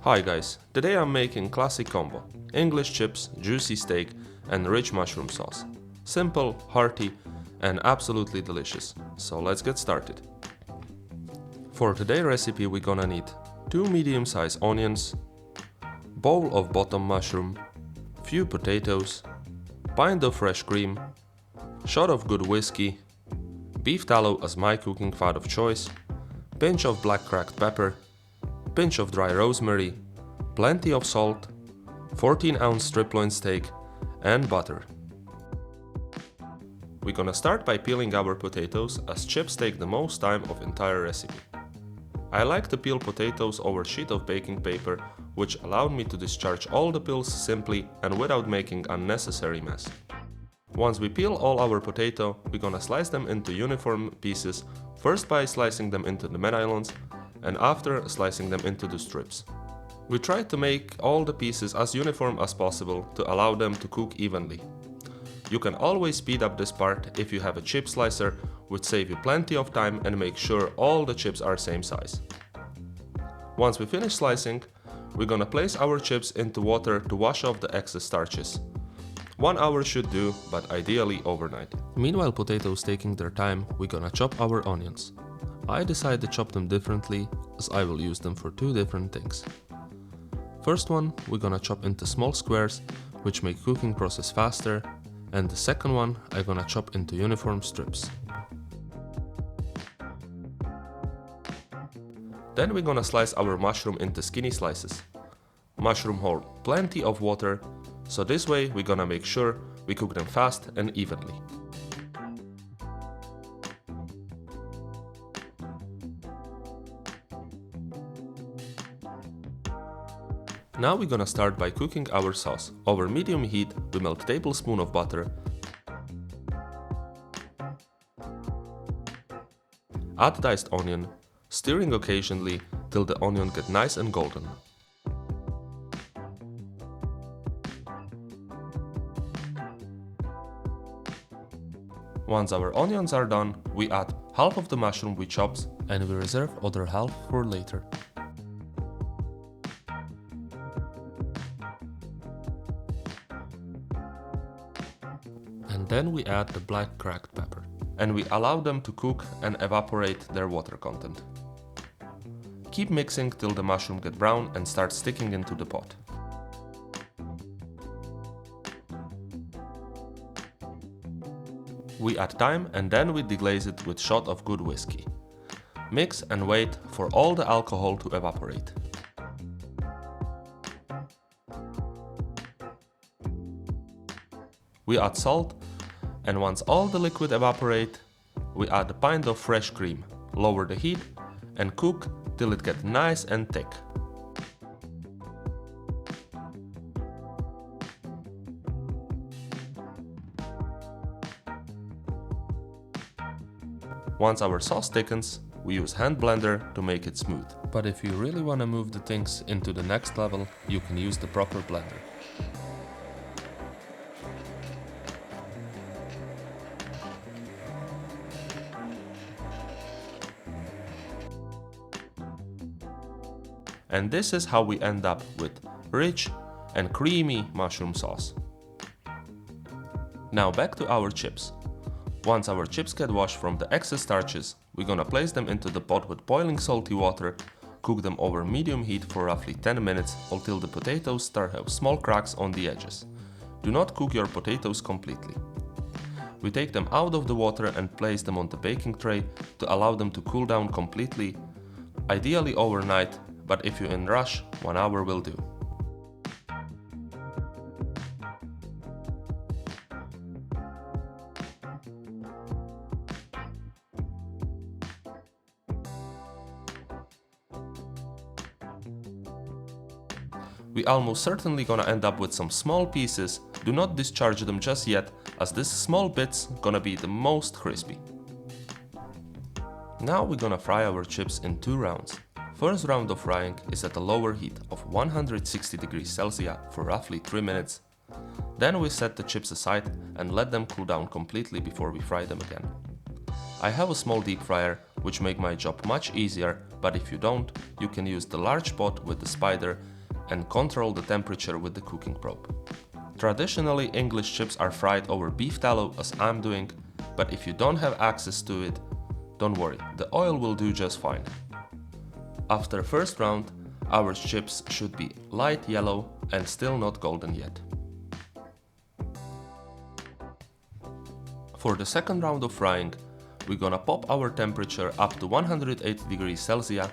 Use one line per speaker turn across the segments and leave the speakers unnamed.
Hi guys, today I'm making classic combo: English chips, juicy steak and rich mushroom sauce. Simple, hearty and absolutely delicious. So let's get started. For today's recipe we're gonna need 2 medium-sized onions, bowl of bottom mushroom, few potatoes, pint of fresh cream, shot of good whiskey, beef tallow as my cooking fat of choice, pinch of black cracked pepper, pinch of dry rosemary, plenty of salt, 14-ounce strip loin steak and butter. We're gonna start by peeling our potatoes, as chips take the most time of entire recipe. I like to peel potatoes over a sheet of baking paper, which allowed me to discharge all the peels simply and without making unnecessary mess. Once we peel all our potato, we're gonna slice them into uniform pieces, first by slicing them into the medallions and after slicing them into the strips. We tried to make all the pieces as uniform as possible to allow them to cook evenly. You can always speed up this part if you have a chip slicer, which save you plenty of time and make sure all the chips are same size. Once we finish slicing, we're gonna place our chips into water to wash off the excess starches. 1 hour should do, but ideally overnight. Meanwhile potatoes taking their time, we're gonna chop our onions. I decided to chop them differently, as I will use them for 2 different things. First one, we're gonna chop into small squares, which make cooking process faster, and the second one, I'm gonna chop into uniform strips. Then we're gonna slice our mushroom into skinny slices. Mushroom hold plenty of water, so this way we're gonna make sure we cook them fast and evenly. Now we're gonna start by cooking our sauce. Over medium heat, we melt a tablespoon of butter, add diced onion, stirring occasionally till the onion gets nice and golden. Once our onions are done, we add half of the mushroom we chopped and we reserve other half for later. And then we add the black cracked pepper, and we allow them to cook and evaporate their water content. Keep mixing till the mushroom get brown and starts sticking into the pot. We add thyme and then we deglaze it with shot of good whiskey. Mix and wait for all the alcohol to evaporate. We add salt, and once all the liquid evaporate, we add a pint of fresh cream, lower the heat and cook till it gets nice and thick. Once our sauce thickens, we use hand blender to make it smooth. But if you really want to move the things into the next level, you can use the proper blender. And this is how we end up with rich and creamy mushroom sauce. Now back to our chips. Once our chips get washed from the excess starches, we're gonna place them into the pot with boiling salty water, cook them over medium heat for roughly 10 minutes until the potatoes start to have small cracks on the edges. Do not cook your potatoes completely. We take them out of the water and place them on the baking tray to allow them to cool down completely, ideally overnight, but if you're in rush, 1 hour will do. We almost certainly gonna end up with some small pieces. Do not discharge them just yet, as this small bits gonna be the most crispy. Now we're gonna fry our chips in 2 rounds. First round of frying is at a lower heat of 160 degrees Celsius for roughly 3 minutes. Then we set the chips aside and let them cool down completely before we fry them again. I have a small deep fryer, which make my job much easier, but if you don't, you can use the large pot with the spider and control the temperature with the cooking probe. Traditionally, English chips are fried over beef tallow as I'm doing, but if you don't have access to it, don't worry, the oil will do just fine. After first round, our chips should be light yellow and still not golden yet. For the second round of frying, we're gonna pop our temperature up to 180 degrees Celsius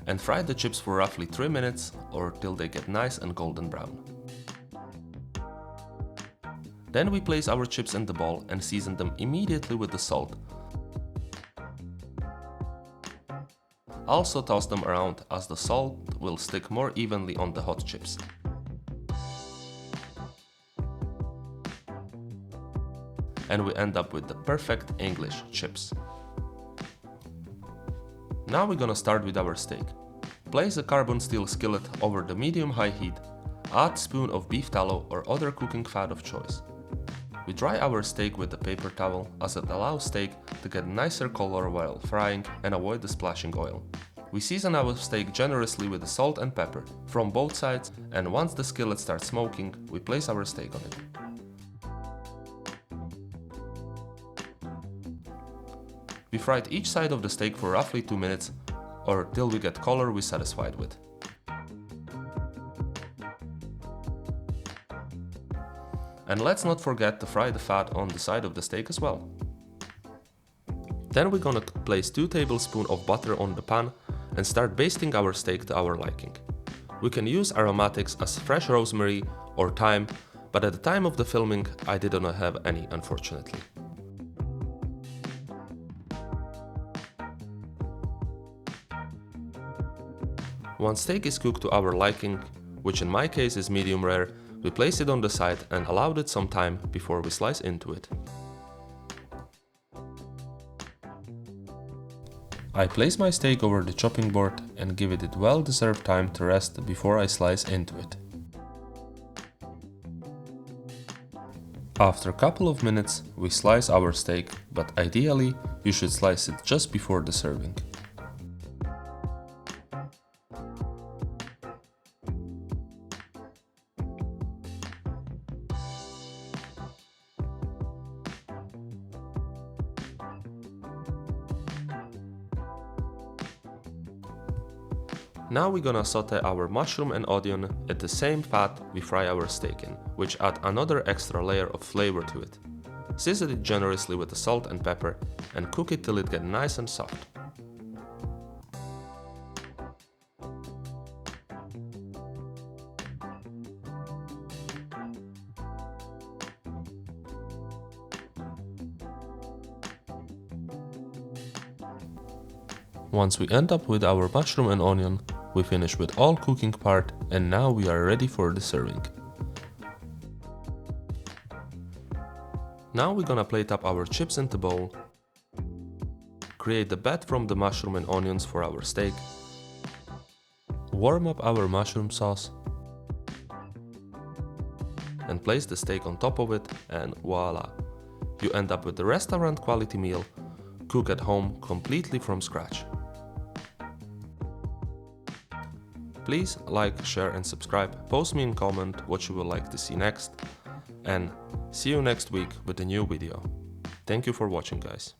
and fry the chips for roughly 3 minutes or till they get nice and golden brown. Then we place our chips in the bowl and season them immediately with the salt. Also toss them around as the salt will stick more evenly on the hot chips. And we end up with the perfect English chips. Now we're gonna start with our steak. Place a carbon steel skillet over the medium-high heat, add spoon of beef tallow or other cooking fat of choice. We dry our steak with a paper towel as it allows steak to get nicer color while frying and avoid the splashing oil. We season our steak generously with the salt and pepper from both sides, and once the skillet starts smoking, we place our steak on it. We fried each side of the steak for roughly 2 minutes or till we get color we're satisfied with. And let's not forget to fry the fat on the side of the steak as well. Then we're gonna place 2 tablespoons of butter on the pan and start basting our steak to our liking. We can use aromatics as fresh rosemary or thyme, but at the time of the filming I did not have any, unfortunately. Once steak is cooked to our liking, which in my case is medium rare, we place it on the side and allow it some time before we slice into it. I place my steak over the chopping board and give it well-deserved time to rest before I slice into it. After a couple of minutes, we slice our steak, but ideally you should slice it just before the serving. Now we're gonna saute our mushroom and onion at the same fat we fry our steak in, which add another extra layer of flavor to it. Season it generously with the salt and pepper and cook it till it gets nice and soft. Once we end up with our mushroom and onion, we finish with all cooking part and now we are ready for the serving. Now we're gonna plate up our chips in the bowl, create the bed from the mushroom and onions for our steak, warm up our mushroom sauce, and place the steak on top of it, and voila! You end up with the restaurant quality meal, cook at home completely from scratch. Please like, share and subscribe, post me in comment what you would like to see next, and see you next week with a new video. Thank you for watching, guys.